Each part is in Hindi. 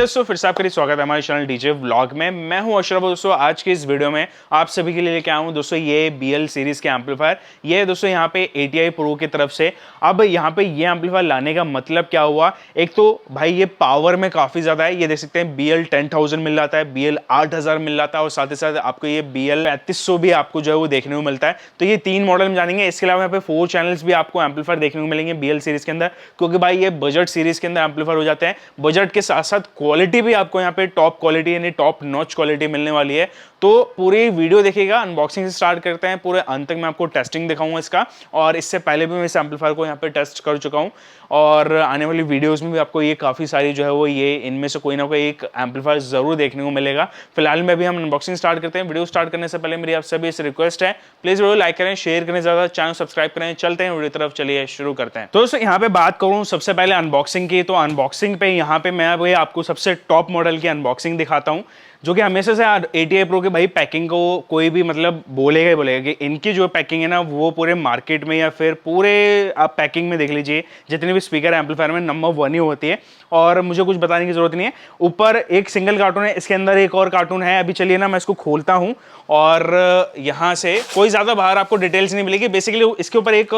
दोस्तों, फिर से आपका स्वागत है हमारे चैनल डीजे व्लॉग में। मैं हूं अशरफ। दोस्तों, आज के इस वीडियो में आप सभी के लिए लेके आया हूं दोस्तों ये BL सीरीज के एम्पलीफायर। ये है दोस्तों यहाँ पे ATI प्रो की तरफ से। अब यहाँ पे ये एम्पलीफायर लाने का मतलब क्या हुआ, एक तो भाई ये पावर में काफी ज्यादा है। ये देख सकते हैं BL 10,000 मिल जाता है, BL 8,000 मिल जाता है और साथ ही साथ आपको ये BL 3500 भी आपको जो है वो देखने को मिलता है। तो ये तीन मॉडल में जानेंगे। इसके अलावा यहाँ पे 4 चैनल्स भी आपको एम्पलीफायर देखने को मिलेंगे BL सीरीज के अंदर, क्योंकि भाई ये बजट सीरीज के अंदर एम्पलीफायर हो जाते हैं। बजट के साथ साथ क्वालिटी भी आपको यहाँ पे टॉप क्वालिटी यानी टॉप नॉच क्वालिटी मिलने वाली है। तो पूरी वीडियो देखिएगा, अनबॉक्सिंग से स्टार्ट करते हैं, पूरे अंत तक मैं आपको टेस्टिंग दिखाऊंगा इसका। और इससे पहले भी मैं इस एम्पलीफायर को यहाँ पे टेस्ट कर चुका हूँ और आने वाली वीडियोस में भी आपको ये काफी सारी जो है वो ये इनमें से कोई ना कोई एक एम्पलीफायर जरूर देखने को मिलेगा। फिलहाल में भी हम अनबॉक्सिंग स्टार्ट करते हैं। वीडियो स्टार्ट करने से पहले मेरी आप सभी से रिक्वेस्ट है, प्लीज वीडियो लाइक करें, शेयर करें, ज्यादा चैनल सब्सक्राइब करें। चलते हैं वीडियो तरफ, चलिए शुरू करते हैं। तो दोस्तों यहाँ पे बात करूँ सबसे पहले अनबॉक्सिंग की, तो अनबॉक्सिंग पे यहाँ पे मैं आपको सबसे टॉप मॉडल की अनबॉक्सिंग दिखाता हूँ, जो कि हमेशा से ATI प्रो के भाई पैकिंग को कोई भी मतलब बोलेगा ही बोलेगा कि इनकी जो पैकिंग है ना वो पूरे मार्केट में या फिर पूरे आप पैकिंग में देख लीजिए जितने भी स्पीकर एम्पलीफायर में नंबर 1 ही होती है। और मुझे कुछ बताने की जरूरत नहीं है। ऊपर एक सिंगल कार्टून है, इसके अंदर एक और कार्टून है। अभी चलिए ना मैं इसको खोलता हूँ और यहाँ से कोई ज्यादा बाहर आपको डिटेल्स नहीं मिलेगी। बेसिकली इसके ऊपर एक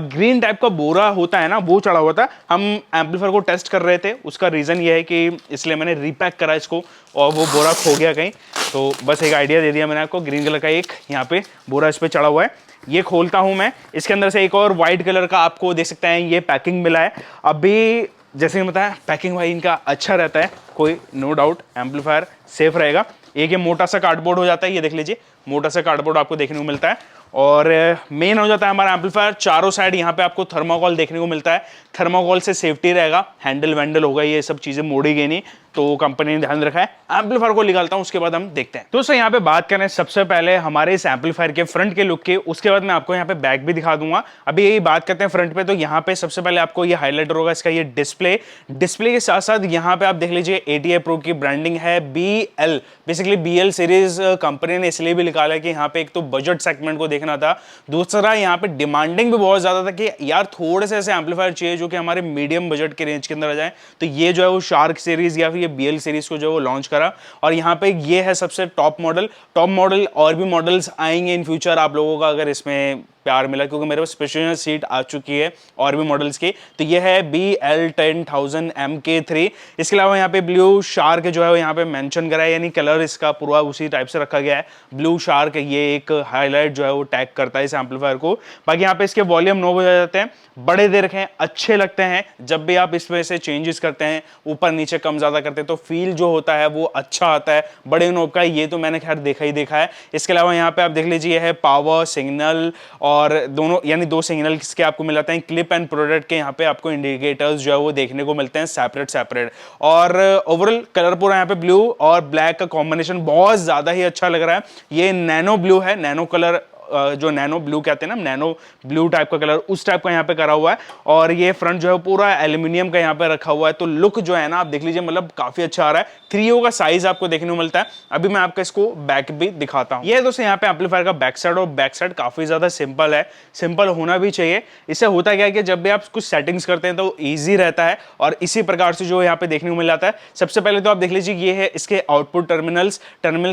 ग्रीन टाइप का बोरा होता है ना, वो चढ़ा हुआ था। हम एम्पलीफायर को टेस्ट कर रहे थे, उसका रीजन ये है कि इसलिए मैंने रीपैक करा इसको और वो बोरा खो गया कहीं, तो बस एक आइडिया दे दिया मैंने आपको। ग्रीन कलर का एक यहाँ पे बोरा इस पे चढ़ा हुआ है। ये खोलता हूं मैं। इसके अंदर से एक और व्हाइट कलर का आपको देख सकते हैं ये पैकिंग मिला है। अभी जैसे कि बताया पैकिंग भाई इनका अच्छा रहता है, कोई नो डाउट एम्पलीफायर सेफ रहेगा। एक ये मोटा सा कार्डबोर्ड हो जाता है, ये देख लीजिए मोटा सा कार्डबोर्ड आपको देखने को मिलता है। और मेन हो जाता है हमारा एम्पलीफायर। चारों साइड यहाँ पे आपको थर्माकोल देखने को मिलता है। थर्माकोल से सेफ्टी रहेगा, हैंडल वैंडल होगा, ये सब चीजें मोड़ी गई नहीं, तो कंपनी ने ध्यान रखा है। एम्पलीफायर को निकालता हूं, उसके बाद हम देखते हैं। दोस्तों यहाँ पे बात करें सबसे पहले हमारे इस एम्पलीफायर के फ्रंट के लुक के, उसके बाद मैं आपको यहाँ पे बैक भी दिखा दूंगा। अभी यही बात करते हैं फ्रंट पे, तो यहाँ पे सबसे पहले आपको ये हाईलाइटर होगा इसका ये डिस्प्ले के साथ साथ यहाँ पे आप देख लीजिए ATI प्रो की ब्रांडिंग है BL। Basically BL series company ने इसलिए भी निकाला कि यहाँ पे एक तो बजट सेगमेंट को देखना था, दूसरा यहाँ पे डिमांडिंग भी बहुत ज्यादा था कि यार थोड़े से ऐसे एम्पलीफायर चाहिए जो कि हमारे मीडियम बजट के रेंज के अंदर आ जाए। तो ये जो है वो शार्क सीरीज या फिर ये BL सीरीज को जो वो लॉन्च करा। और यहाँ पे ये है सबसे टॉप मॉडल। और भी मॉडल्स आएंगे इन फ्यूचर आप लोगों का अगर इसमें प्यार मिला, क्योंकि मेरे पास स्पेशल सीट आ चुकी है और भी मॉडल्स की। तो ये है BL 10,000 MK3। इसके अलावा यहाँ पे ब्लू शार्क जो है यहाँ पे मेंशन करा है, यानी कलर इसका पूरा उसी टाइप से रखा गया है। ब्लू शार्क ये एक हाईलाइट जो है वो टैग करता है इस एम्पलीफायर को। बाकी यहाँ पे इसके वॉल्यूम 9 बजे जाते हैं, बड़े दे रखे हैं, अच्छे लगते हैं। जब भी आप इसमें से चेंजेस करते हैं, ऊपर नीचे कम ज्यादा करते हैं, तो फील जो होता है वो अच्छा आता है बड़े नोब का। ये तो मैंने खैर देखा है। इसके अलावा यहाँ पे आप देख लीजिए है पावर सिग्नल और दोनों यानी 2 सिग्नल के आपको मिल जाते हैं। क्लिप एंड प्रोडक्ट के यहाँ पे आपको इंडिकेटर्स जो है वो देखने को मिलते हैं सेपरेट। और ओवरऑल कलर पूरा यहाँ पे ब्लू और ब्लैक का कॉम्बिनेशन बहुत ज्यादा ही अच्छा लग रहा है। ये नैनो ब्लू है, नैनो कलर जो नैनो ब्लू कहते हैं ना, नैनो ब्लू टाइप का कलर, उस टाइप का यहाँ पे करा हुआ है। और ये फ्रंट जो है पूरा एल्यूमिनियम का यहाँ पे रखा हुआ है। तो लुक जो है ना आप देख लीजिए मतलब काफी अच्छा आ रहा है। 3O का साइज आपको देखने को मिलता है। अभी मैं आपको इसको बैक भी दिखाता हूँ। ये दोस्तों यहाँ पे एम्पलीफायर का बैक साइड, और बैक साइड काफी ज्यादा सिंपल है, सिंपल होना भी चाहिए। इससे होता क्या है कि जब भी आप कुछ सेटिंग्स करते हैं तो ईजी रहता है। और इसी प्रकार से जो यहाँ पे देखने को मिल जाता है, सबसे पहले तो आप देख लीजिए ये है इसके आउटपुट टर्मिनल्स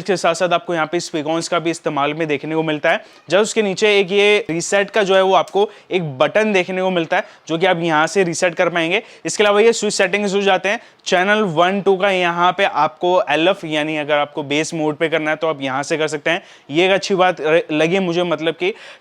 के साथ साथ आपको यहाँ पे स्पीकर्स का भी इस्तेमाल में देखने को मिलता है। जब उसके नीचे एक ये रीसेट का जो है वो आपको एक बटन देखने को मिलता है, जो कि आप यहां से रीसेट कर पाएंगे। इसके अलावा ये स्विच सेटिंग्स हो जाते हैं। चैनल 1 2 का यहाँ पे आपको LF यानी अगर आपको बेस मोड पे करना है तो आप यहां से कर सकते हैं। ये एक अच्छी बात लगी मुझे, मतलब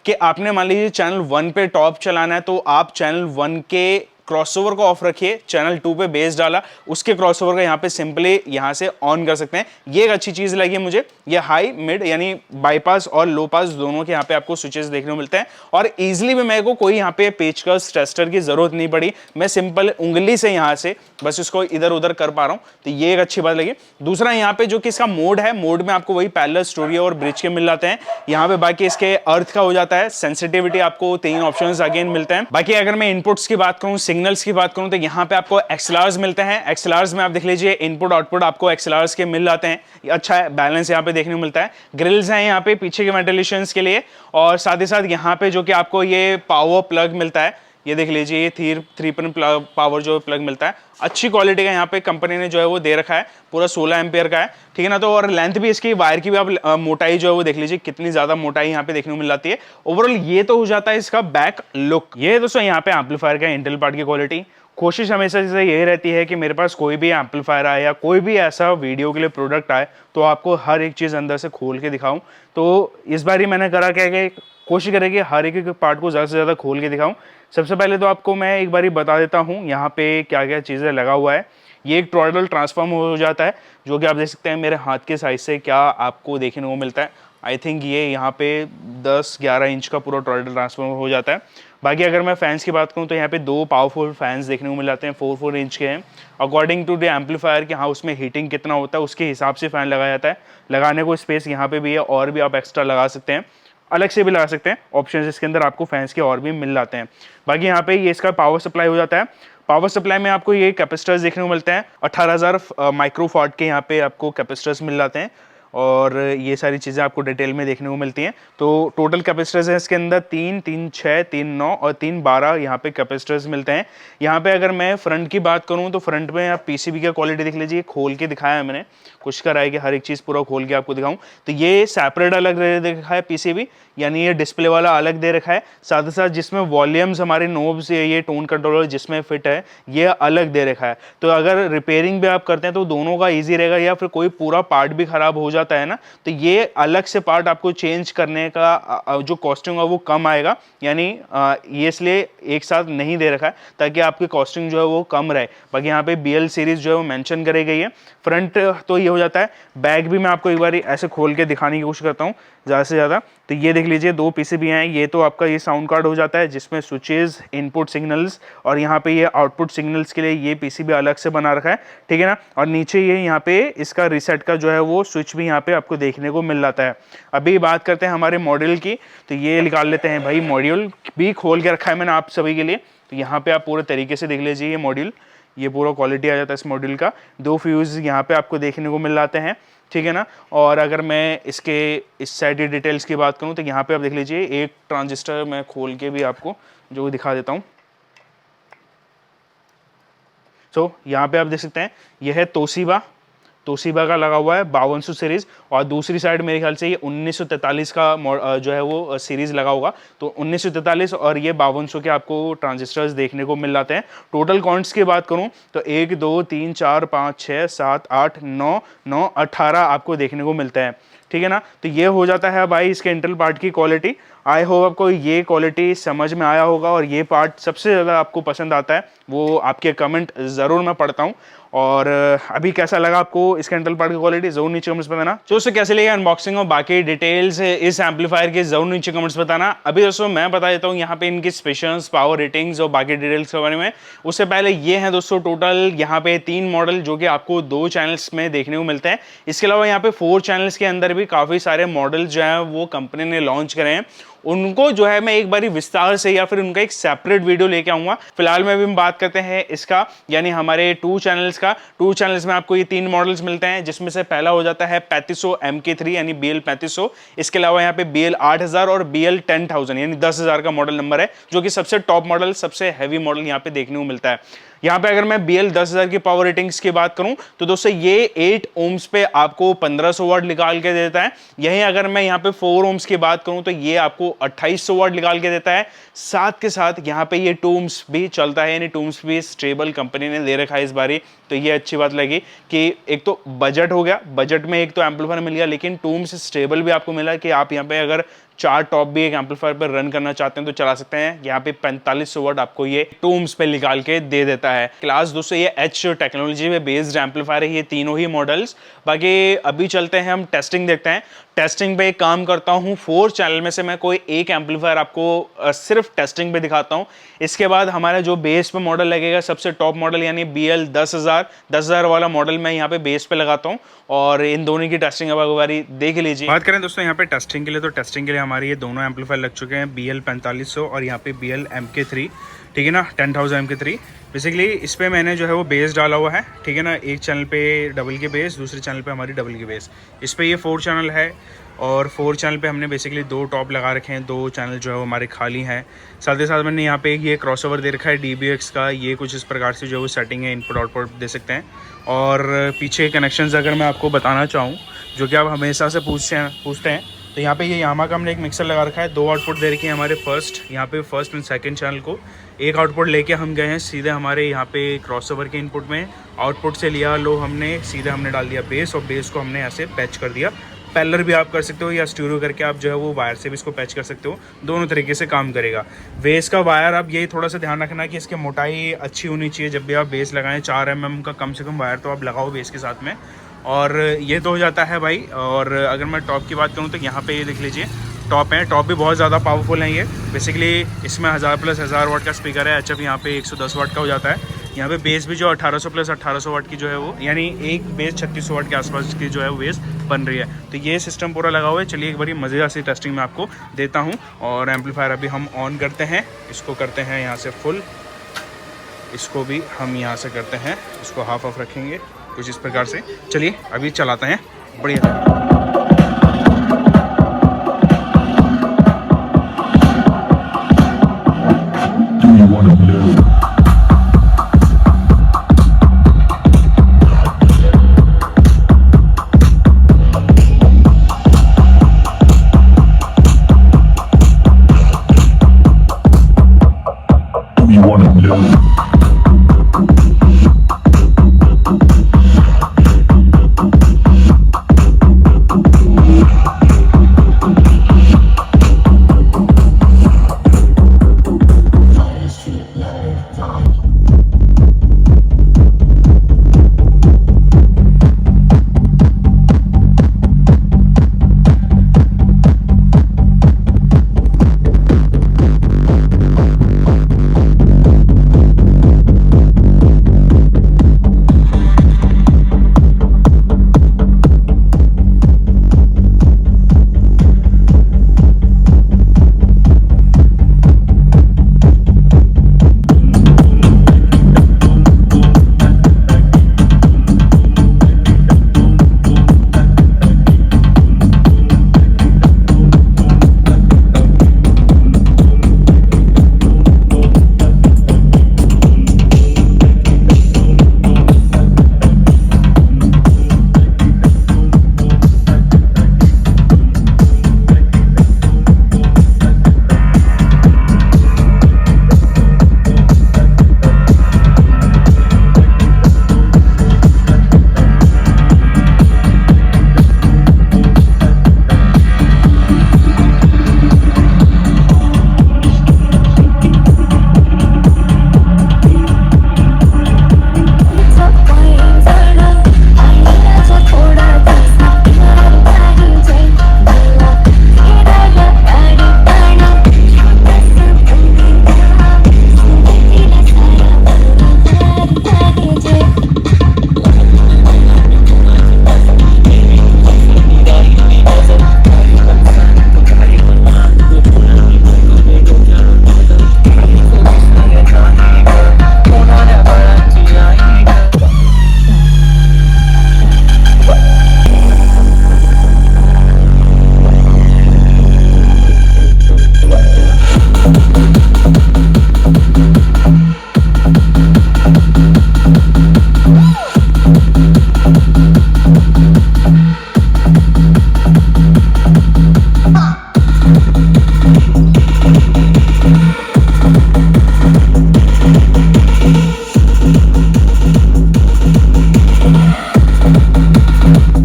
कि आपने मान लीजिए चैनल 1 पे टॉप चलाना है तो आप चैनल 1 के क्रॉसओवर को ऑफ रखिए, चैनल 2 पे बेस डाला, उसके क्रॉसओवर का यहाँ पे सिंपली यहाँ से ऑन कर सकते हैं। ये एक अच्छी चीज लगी मुझे। ये हाई मिड यानी बाईपास और लो पास दोनों के यहाँ पे आपको स्विचेस देखने को मिलते हैं। और इजिली में मेरे को कोई यहाँ पे पेचकस टेस्टर की जरूरत नहीं पड़ी, मैं सिंपल उंगली से यहाँ से बस इसको इधर उधर कर पा रहा हूँ। तो ये एक अच्छी बात लगी। दूसरा यहाँ पे जो कि इसका मोड है, मोड में आपको वही पैरेलल, स्टूडियो और ब्रिज के मिल जाते हैं। यहाँ पे बाकी इसके अर्थ का हो जाता है, सेंसिटिविटी आपको 3 ऑप्शंस अगेन मिलते हैं। बाकी अगर मैं इनपुट्स की बात करूँ, सिग्नल्स की बात करूं, तो यहां पे आपको XLRs मिलते हैं। XLRs में आप देख लीजिए इनपुट आउटपुट आपको XLRs के मिल जाते हैं। अच्छा है, बैलेंस यहां पे देखने को मिलता है। ग्रिल्स हैं यहां पे पीछे के वेंटिलेशंस के लिए, और साथ ही साथ यहां पे जो कि आपको ये पावर प्लग मिलता है, ये देख लीजिए, ये 3 पिन पावर जो प्लग मिलता है, अच्छी क्वालिटी का यहाँ पे कंपनी ने जो है वो दे रखा है, पूरा 16 एम्पियर का है, ठीक है ना। तो और लेंथ भी इसकी वायर की भी आप मोटाई जो है वो देख लीजिए, कितनी ज्यादा मोटाई यहाँ पे देखने को मिल जाती है। ओवरऑल ये तो हो जाता है इसका बैक लुक। ये दोस्तों यहाँ पे एम्पलीफायर का इंटेल पार्ट की क्वालिटी। कोशिश हमेशा से यही रहती है कि मेरे पास कोई भी एम्पलीफायर आए या कोई भी ऐसा वीडियो के लिए प्रोडक्ट आए तो आपको हर एक चीज़ अंदर से खोल के दिखाऊं। तो इस बार ही मैंने करा क्या कि कोशिश करें कि हर एक पार्ट को ज़्यादा से ज़्यादा खोल के दिखाऊं। सबसे पहले तो आपको मैं एक बार बता देता हूँ यहाँ पे क्या क्या चीज़ें लगा हुआ है। ये एक टॉर्डल ट्रांसफॉर्म हो जाता है, जो कि आप देख सकते हैं मेरे हाथ के साइज से क्या आपको देखने को मिलता है। आई थिंक ये यहाँ पे 10-11 इंच का पूरा टॉर्डल ट्रांसफॉर्म हो जाता है। बाकी अगर मैं फैंस की बात करूँ तो यहाँ पे 2 पावरफुल फैंस देखने को मिल जाते हैं, 4 इंच के हैं। अकॉर्डिंग टू द एम्पलीफायर कि हाँ उसमें हीटिंग कितना होता है उसके हिसाब से फ़ैन लगाया जाता है। लगाने को स्पेस यहाँ पे भी है, और भी आप एक्स्ट्रा लगा सकते हैं, अलग से भी लगा सकते हैं। ऑप्शन इसके अंदर आपको फैंस के और भी मिल जाते हैं। बाकी यहाँ पे ये इसका पावर सप्लाई हो जाता है। पावर सप्लाई में आपको ये कैपेसिटर्स देखने को मिलते हैं, 18,000 माइक्रोफॉट के यहाँ पे आपको कैपेसिटर्स मिल जाते हैं, और ये सारी चीज़ें आपको डिटेल में देखने को मिलती हैं। तो टोटल कैपेसिटर्स हैं इसके अंदर 3 6 3 9 और 3 12 यहाँ पे कैपेसिटर्स मिलते हैं। यहाँ पे अगर मैं फ्रंट की बात करूँ तो फ्रंट में आप पीसीबी का क्वालिटी देख लीजिए, खोल के दिखाया है मैंने, कोशिश करा है कि हर एक चीज़ पूरा खोल के आपको दिखाऊं। तो ये सेपरेट अलग दे रखा है पीसीबी, यानी ये डिस्प्ले वाला अलग दे रखा है। साथ ही साथ जिसमें वॉल्यूम्स हमारे नोब्स ये टोन कंट्रोलर जिसमें फिट है ये अलग दे रखा है। तो अगर रिपेयरिंग भी आप करते हैं तो दोनों का ईजी रहेगा, या फिर कोई पूरा पार्ट भी खराब हो जाता है ना तो ये अलग से पार्ट आपको चेंज करने का जो कॉस्टिंग है वो कम आएगा। यानी ये इसलिए एक साथ नहीं दे रखा है ताकि आपकी कॉस्टिंग जो है वो कम रहे। बाकी यहाँ पे BL सीरीज जो है वो मेंशन करी गई है। फ्रंट तो ये हो जाता है। बैक भी मैं आपको एक बार ऐसे खोल के दिखाने की कोशिश करता हूँ ज़्यादा से ज़्यादा। तो ये देख लीजिए 2 पीसीबी हैं। ये तो आपका ये साउंड कार्ड हो जाता है जिसमें स्विचेस, इनपुट सिग्नल्स, और यहाँ पे ये आउटपुट सिग्नल्स के लिए ये पीसीबी अलग से बना रखा है, ठीक है ना। और नीचे ये यहाँ पे इसका रीसेट का जो है वो स्विच भी यहाँ पे आपको देखने को मिल जाता है। अभी बात करते हैं हमारे मॉड्यूल की, तो ये निकाल लेते हैं भाई। मॉड्यूल भी खोल के रखा है मैंने आप सभी के लिए, तो यहाँ पे आप पूरे तरीके से देख लीजिए ये मॉड्यूल, ये पूरा क्वालिटी आ जाता है इस मॉड्यूल का। 2 फ्यूज यहाँ पे आपको देखने को मिल जाते हैं, ठीक है ना। और अगर मैं इसके इस साइड की डिटेल्स की बात करूँ तो यहाँ पे आप देख लीजिए एक ट्रांजिस्टर मैं खोल के भी आपको जो दिखा देता हूँ। तो यहाँ पे आप देख सकते हैं यह है तोशिबा का लगा हुआ है 5200 सीरीज, और दूसरी साइड मेरे ख्याल से ये 1943 का जो है वो सीरीज लगा होगा। तो 1943 और ये 5200 के आपको ट्रांजिस्टर्स देखने को मिल जाते हैं। टोटल काउंट्स की बात करूं तो 1 2 3 4 5 6 7 8 9 9 18 आपको देखने को मिलता है, ठीक है ना। तो ये हो जाता है भाई इसके इंटेल पार्ट की क्वालिटी। आई होप आपको ये क्वालिटी समझ में आया होगा, और ये पार्ट सबसे ज़्यादा आपको पसंद आता है वो आपके कमेंट ज़रूर मैं पढ़ता हूँ। और अभी कैसा लगा आपको इसके इंटेल पार्ट की क्वालिटी जरूर नीचे कमेंट्स बताना। दोस्तों कैसे लगी अनबॉक्सिंग और बाकी डिटेल्स इस एम्पलीफायर के जरूर नीचे कमेंट्स बताना। अभी दोस्तों मैं बता देता हूँ यहाँ पे इनकी स्पेशल्स, पावर रेटिंग्स और बाकी डिटेल्स के बारे में। उससे पहले ये हैं दोस्तों टोटल यहाँ पे 3 मॉडल जो कि आपको 2 चैनल्स में देखने को मिलते हैं। इसके अलावा यहाँ पे 4 चैनल्स के अंदर भी काफ़ी सारे मॉडल जो है वो कंपनी ने लॉन्च करे हैं। उनको जो है मैं एक बारी विस्तार से या फिर उनका एक सेपरेट वीडियो लेके आऊंगा। फिलहाल में भी हम बात करते हैं इसका, यानी हमारे 2 चैनल्स का। 2 चैनल्स में आपको ये 3 मॉडल्स मिलते हैं, जिसमें से पहला हो जाता है 3500 MK3 यानी BL 3500। इसके अलावा यहाँ पे BL 8000 और BL 10,000 यानी 10,000 का मॉडल नंबर है, जो कि सबसे टॉप मॉडल, सबसे हैवी मॉडल यहाँ पे देखने को मिलता है। यहाँ पे अगर मैं BL 10,000 की पावर रेटिंग्स की बात करूं तो दोस्तों ये 8 ओम्स पे आपको 1500 वाट निकाल के देता है। यहीं अगर मैं यहाँ पे 4 ओम्स की बात करूं तो ये आपको 2800 वाट निकाल के देता है। साथ के साथ यहाँ पे ये 2 ओम्स भी चलता है, यानी 2 ओम्स भी स्टेबल कंपनी ने दे रखा है इस बारी। तो ये अच्छी बात लगी कि एक तो बजट हो गया, बजट में एक तो एम्पलीफायर मिल गया, लेकिन 2 ओम्स स्टेबल भी आपको मिला कि आप यहाँ पे अगर 4 टॉप भी एक एम्पलीफायर पर रन करना चाहते हैं तो चला सकते हैं। यहाँ पे 4500 वाट आपको ये 2 ओम्स पे निकाल के दे देता है। क्लास दोस्तों ये H टेक्नोलॉजी में बेस्ड एम्पलीफायर है, ये तीनों ही मॉडल्स। बाकी अभी चलते हैं हम टेस्टिंग देखते हैं। टेस्टिंग पे एक काम करता हूँ, 4 चैनल में से मैं कोई एक एम्पलीफायर आपको सिर्फ टेस्टिंग पे दिखाता हूँ। इसके बाद हमारा जो बेस पे मॉडल लगेगा सबसे टॉप मॉडल यानी BL 10,000 वाला मॉडल मैं यहाँ पे बेस पे लगाता हूँ, और इन दोनों की टेस्टिंग अब एक बारी देख लीजिए। बात करें दोस्तों यहाँ पे टेस्टिंग के लिए, तो टेस्टिंग के लिए हमारे ये दोनों एम्पलीफायर लग चुके हैं, BL 4500 और यहाँ पे BL MK3, ठीक है ना, 10,000 MK3। बेसिकली इस पे मैंने जो है वो बेस डाला हुआ है, ठीक है ना। एक चैनल पे डबल के बेस, दूसरे चैनल पे हमारी डबल की बेस। इस पे ये 4 चैनल है, और 4 चैनल पे हमने बेसिकली 2 टॉप लगा रखे हैं, 2 चैनल जो है वो हमारे खाली हैं। साथ ही साथ मैंने यहाँ पे ये क्रॉसओवर दे रखा है DBX का, ये कुछ इस प्रकार से जो वो सेटिंग है, इनपुट आउटपुट दे सकते हैं। और पीछे कनेक्शंस अगर मैं आपको बताना चाहूँ, जो कि आप हमेशा से पूछते हैं, तो यहाँ पे ये यामा का हमने एक मिक्सर लगा रखा है, 2 आउटपुट दे रखे हैं हमारे यहाँ पे फर्स्ट एंड सेकंड चैनल को। एक आउटपुट लेके हम गए हैं सीधे हमारे यहाँ पे क्रॉसओवर के इनपुट में, आउटपुट से लिया लो हमने सीधे हमने डाल दिया बेस, और बेस को हमने ऐसे पैच कर दिया। पैरेलल भी आप कर सकते हो या स्टीरियो करके आप जो है वो वायर से भी इसको पैच कर सकते हो, दोनों तरीके से काम करेगा। बेस का वायर आप यही थोड़ा सा ध्यान रखना कि इसकी मोटाई अच्छी होनी चाहिए। जब भी आप बेस लगाएं 4 mm का कम से कम वायर तो आप लगाओ बेस के साथ में। और ये तो हो जाता है भाई। और अगर मैं टॉप की बात करूँ तो यहाँ पे ये देख लीजिए टॉप है, टॉप भी बहुत ज़्यादा पावरफुल है। ये बेसिकली इसमें 1000 + 1000 वाट का स्पीकर है। HF यहाँ पे 110 वाट का हो जाता है। यहाँ पे बेस भी जो 1800 + 1800 वाट की जो है वो, यानी एक बेस 3600 वाट के आसपास की जो है वो बेस बन रही है। तो ये सिस्टम पूरा लगा हुआ है। चलिए एक बारी मज़ेदार सी टेस्टिंग मैं आपको देता हूँ। और एम्पलीफायर अभी हम ऑन करते हैं, इसको करते हैं यहाँ से फुल, इसको भी हम यहाँ से करते हैं, इसको हाफ ऑफ रखेंगे कुछ इस प्रकार से। चलिए अभी चलाते हैं, बढ़िया।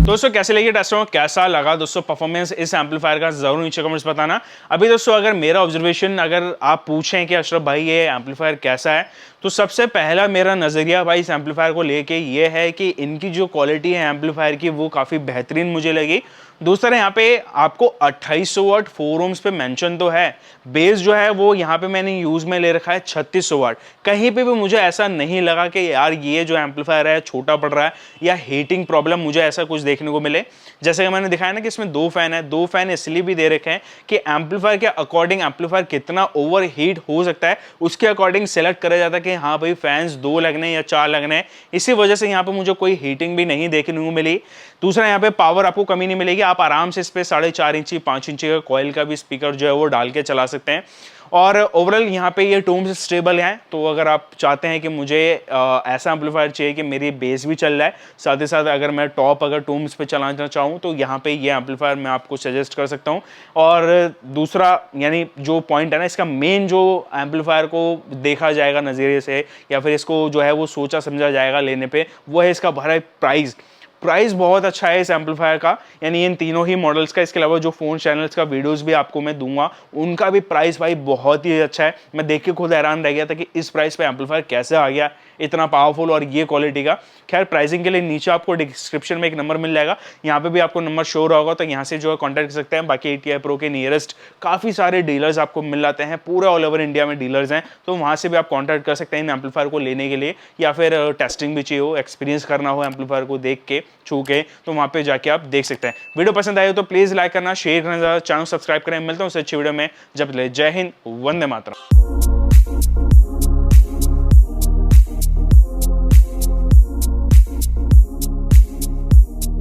दोस्तों कैसे लगी टेस्ट, कैसा लगा दोस्तों परफॉर्मेंस इस एम्पलीफायर का, जरूर नीचे कमेंट्स बताना। अभी दोस्तों अगर मेरा ऑब्जर्वेशन अगर आप पूछें कि अशरफ भाई ये एम्पलीफायर कैसा है, तो सबसे पहला मेरा नज़रिया भाई इस एम्पलीफायर को लेके ये है कि इनकी जो क्वालिटी है एम्पलीफायर की वो काफ़ी बेहतरीन मुझे लगी। दूसरा यहाँ पे आपको 2800 वाट 4 ohms पे मेंशन तो है, बेस जो है वो यहाँ पे मैंने यूज में ले रखा है 3600 वाट। कहीं पे भी मुझे ऐसा नहीं लगा कि यार ये जो एम्पलीफायर है छोटा पड़ रहा है या हीटिंग प्रॉब्लम मुझे ऐसा कुछ देखने को मिले। जैसे कि मैंने दिखाया ना कि इसमें 2 फैन है, 2 फैन इसलिए भी दे रखे हैं कि एम्पलीफायर के अकॉर्डिंग एम्पलीफायर कितना ओवर हीट हो सकता है उसके अकॉर्डिंग सेलेक्ट करा जाता है कि हाँ भाई फैंस 2 लगने या 4 लगने। इसी वजह से यहाँ पे मुझे कोई हीटिंग भी नहीं देखने को मिली। दूसरा यहाँ पे पावर आपको कमी नहीं मिलेगी, आप आराम से इस पे 4.5 इंची 5 इंची का कॉइल का भी स्पीकर जो है वो डाल के चला सकते हैं। और ओवरऑल यहाँ पे ये टूम्स स्टेबल हैं, तो अगर आप चाहते हैं कि मुझे ऐसा एम्पलीफायर चाहिए कि मेरी बेस भी चल रहा है, साथ ही साथ अगर मैं टॉप अगर टूम्स पे चलाना चाहूँ तो यहाँ पे ये एम्पलीफायर मैं आपको सजेस्ट कर सकता हूँ। और दूसरा यानी जो पॉइंट है ना, इसका मेन जो एम्पलीफायर को देखा जाएगा नज़रिए से या फिर इसको जो है वो सोचा समझा जाएगा लेने पे, वो है इसका भरा प्राइस बहुत अच्छा है इस एम्पलीफायर का, यानी इन तीनों ही मॉडल्स का। इसके अलावा जो फोन चैनल्स का वीडियोस भी आपको मैं दूंगा उनका भी प्राइस भाई बहुत ही अच्छा है। मैं देख के खुद हैरान रह गया था कि इस प्राइस पे एम्पलीफायर कैसे आ गया इतना पावरफुल और ये क्वालिटी का। खैर प्राइसिंग के लिए नीचे आपको डिस्क्रिप्शन में एक नंबर मिल जाएगा, यहाँ पे भी आपको नंबर शो रहा होगा, तो यहाँ से जो है कॉन्टैक्ट कर सकते हैं। बाकी ATI Pro के नियरेस्ट काफ़ी सारे डीलर्स आपको मिल जाते हैं, पूरे ऑल ओवर इंडिया में डीलर्स हैं, तो वहाँ से भी आप कॉन्टैक्ट कर सकते हैं इन एम्पलीफायर को लेने के लिए, या फिर टेस्टिंग भी चाहिए हो, एक्सपीरियंस करना हो एम्पलीफायर को देख के छू के, तो वहाँ पे जाके आप देख सकते हैं। वीडियो पसंद आए तो प्लीज़ लाइक करना, शेयर करना, चैनल सब्सक्राइब करें। मिलता हूँ उससे अच्छी वीडियो में, जब तक जय हिंद, वंदे मातरम।